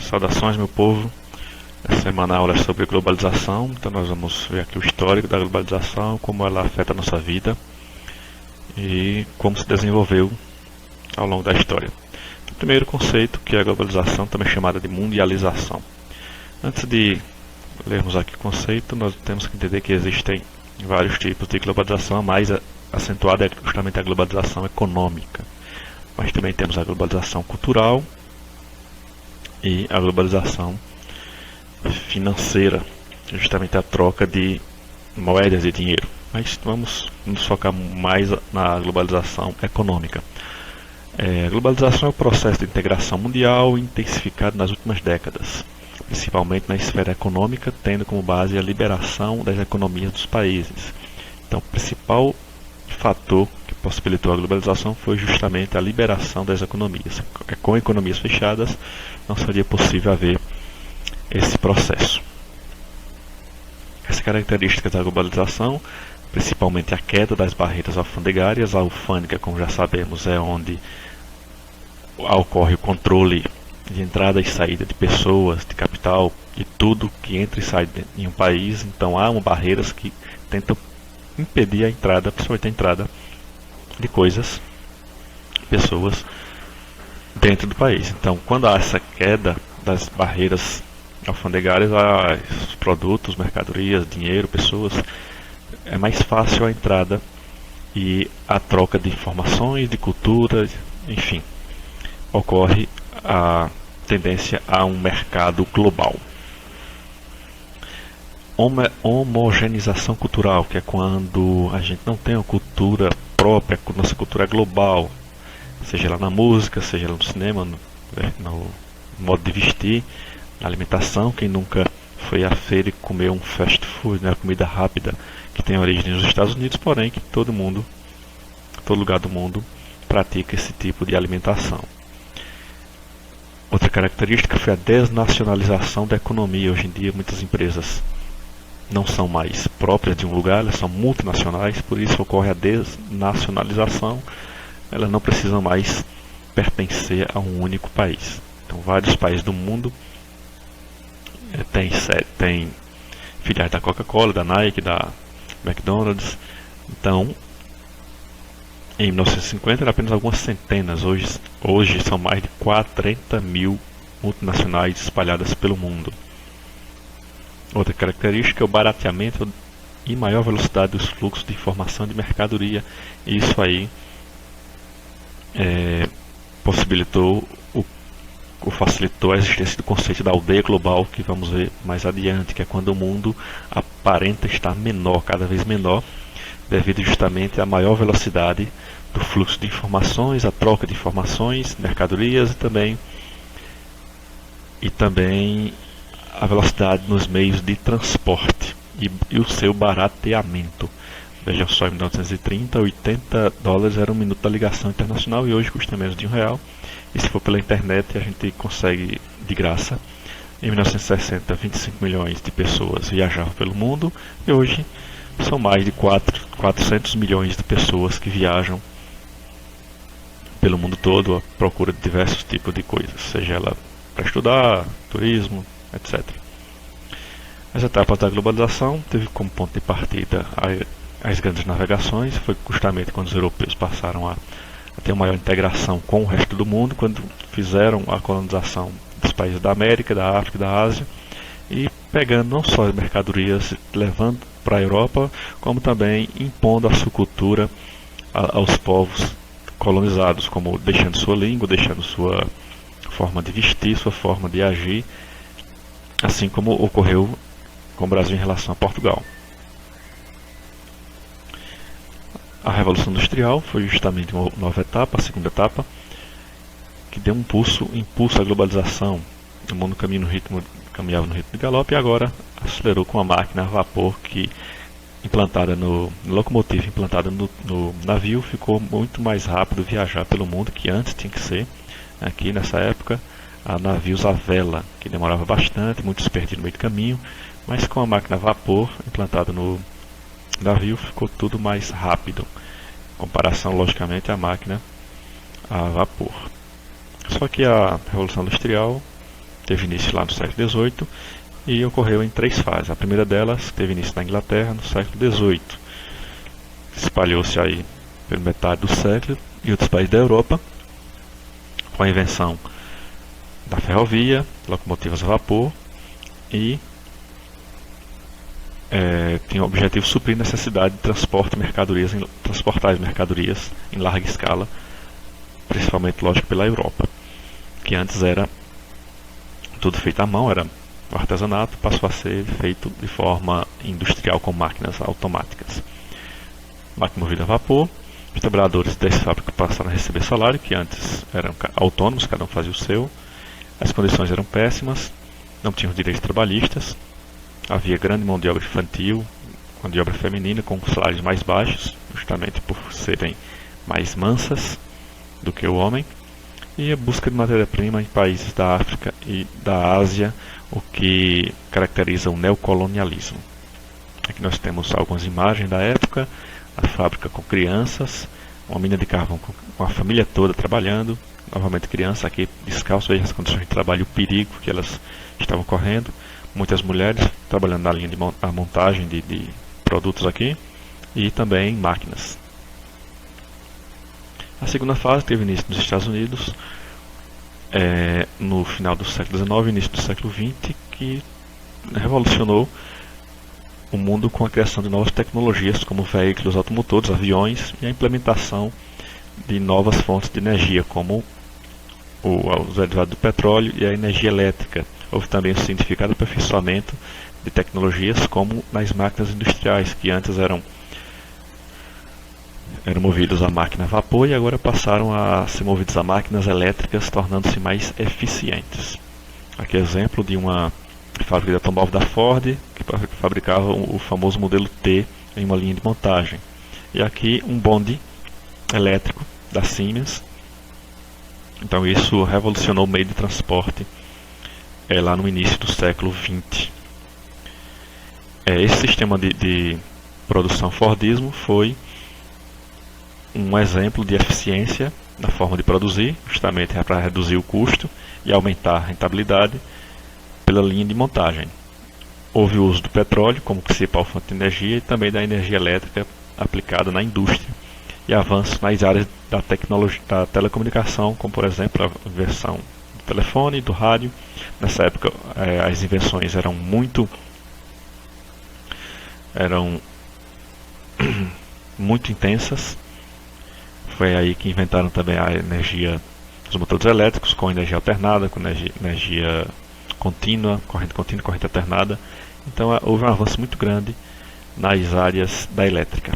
Saudações, meu povo. Essa semana a aula é sobre globalização, então nós vamos ver aqui o histórico da globalização, como ela afeta a nossa vida e como se desenvolveu ao longo da história. O primeiro conceito, que é a globalização, também chamada de mundialização. Antes de lermos aqui o conceito, nós temos que entender que existem vários tipos de globalização. A mais acentuada é justamente a globalização econômica, mas também temos a globalização cultural e a globalização financeira, justamente a troca de moedas e dinheiro. Mas vamos nos focar mais na globalização econômica. A globalização é o processo de integração mundial intensificado nas últimas décadas, principalmente na esfera econômica, tendo como base a liberação das economias dos países. Então, o principal fator que possibilitou a globalização foi justamente a liberação das economias. Com economias fechadas, não seria possível haver esse processo. As características da globalização, principalmente a queda das barreiras alfandegárias. A alfândega, como já sabemos, é onde ocorre o controle de entrada e saída de pessoas, de capital, de tudo que entra e sai em um país. Então há barreiras que tentam impedir a entrada, principalmente a entrada de coisas, pessoas dentro do país. Então, quando há essa queda das barreiras alfandegárias, os produtos, mercadorias, dinheiro, pessoas, é mais fácil a entrada e a troca de informações, de cultura, enfim, ocorre a tendência a um mercado global. Homogeneização cultural, que é quando a gente não tem uma cultura própria, nossa cultura é global, seja ela na música, seja ela no cinema, no modo de vestir, na alimentação. Quem nunca foi à feira e comeu um fast food, né, comida rápida, que tem origem nos Estados Unidos, porém que todo lugar do mundo pratica esse tipo de alimentação. Outra característica foi a desnacionalização da economia. Hoje em dia muitas empresas não são mais próprias de um lugar, elas são multinacionais, por isso ocorre a desnacionalização. Elas não precisam mais pertencer a um único país. Então vários países do mundo tem filiais da Coca-Cola, da Nike, da McDonald's. Então, em 1950 eram apenas algumas centenas, hoje são mais de 40 mil multinacionais espalhadas pelo mundo. Outra característica é o barateamento e maior velocidade dos fluxos de informação de mercadoria. Isso aí possibilitou ou facilitou a existência do conceito da aldeia global, que vamos ver mais adiante, que é quando o mundo aparenta estar menor, cada vez menor, devido justamente à maior velocidade do fluxo de informações, a troca de informações, mercadorias e também a velocidade nos meios de transporte e o seu barateamento. Vejam só, em 1930, $80 era um minuto da ligação internacional e hoje custa menos de R$1. E se for pela internet, a gente consegue de graça. Em 1960, 25 milhões de pessoas viajavam pelo mundo e hoje são mais de 400 milhões de pessoas que viajam pelo mundo todo à procura de diversos tipos de coisas, seja ela para estudar, turismo, etc. As etapas da globalização teve como ponto de partida as grandes navegações. Foi justamente quando os europeus passaram a ter uma maior integração com o resto do mundo, quando fizeram a colonização dos países da América, da África e da Ásia, e pegando não só as mercadorias, levando para a Europa, como também impondo a sua cultura aos povos colonizados, como deixando sua língua, deixando sua forma de vestir, sua forma de agir, assim como ocorreu com o Brasil em relação a Portugal. A Revolução Industrial foi justamente uma nova etapa, a segunda etapa, que deu um impulso à globalização. O mundo caminhava no ritmo de galope e agora acelerou com a máquina a vapor implantada no locomotiva, implantada no navio. Ficou muito mais rápido viajar pelo mundo, que antes tinha que ser, aqui nessa época, a navios a vela, que demorava bastante, muitos perdiam no meio do caminho, mas com a máquina a vapor implantada no navio ficou tudo mais rápido, em comparação logicamente à máquina a vapor. Só que a Revolução Industrial teve início lá no século XVIII e ocorreu em 3 fases. A primeira delas teve início na Inglaterra no século XVIII. Espalhou-se aí pela metade do século e outros países da Europa, com a invenção da ferrovia, locomotivas a vapor e tinha o objetivo de suprir a necessidade de transportar as mercadorias em larga escala, principalmente, lógico, pela Europa, que antes era tudo feito à mão, era o artesanato, passou a ser feito de forma industrial com máquinas automáticas. Máquina movida a vapor, os trabalhadores das fábricas passaram a receber salário, que antes eram autônomos, cada um fazia o seu, as condições eram péssimas, não tinham direitos trabalhistas, havia grande mão de obra infantil, mão de obra feminina com salários mais baixos, justamente por serem mais mansas do que o homem, e a busca de matéria-prima em países da África e da Ásia, o que caracteriza o neocolonialismo. Aqui nós temos algumas imagens da época, a fábrica com crianças, uma mina de carvão com a família toda trabalhando, novamente criança aqui descalço, veja as condições de trabalho, o perigo que elas estavam correndo, muitas mulheres trabalhando na linha de montagem de produtos aqui, e também máquinas. A segunda fase teve início nos Estados Unidos, no final do século XIX e início do século XX, que revolucionou o mundo com a criação de novas tecnologias como veículos automotores, aviões e a implementação de novas fontes de energia como os derivados do petróleo e a energia elétrica. Houve também um significado aperfeiçoamento de tecnologias como nas máquinas industriais, que antes eram movidos a máquina a vapor e agora passaram a ser movidos a máquinas elétricas, tornando-se mais eficientes. Aqui é exemplo de uma fábrica de automóvel da Ford, que fabricava o famoso modelo T em uma linha de montagem. E aqui um bonde elétrico da Siemens. Então isso revolucionou o meio de transporte lá no início do século XX. Esse sistema de produção Fordismo foi um exemplo de eficiência na forma de produzir, justamente para reduzir o custo e aumentar a rentabilidade pela linha de montagem. Houve o uso do petróleo como principal fonte de energia e também da energia elétrica aplicada na indústria e avanços nas áreas da tecnologia, da telecomunicação, como por exemplo a invenção do telefone, do rádio. Nessa época as invenções eram muito intensas. Foi aí que inventaram também a energia dos motores elétricos com energia alternada, com energia contínua, corrente alternada. Então houve um avanço muito grande nas áreas da elétrica.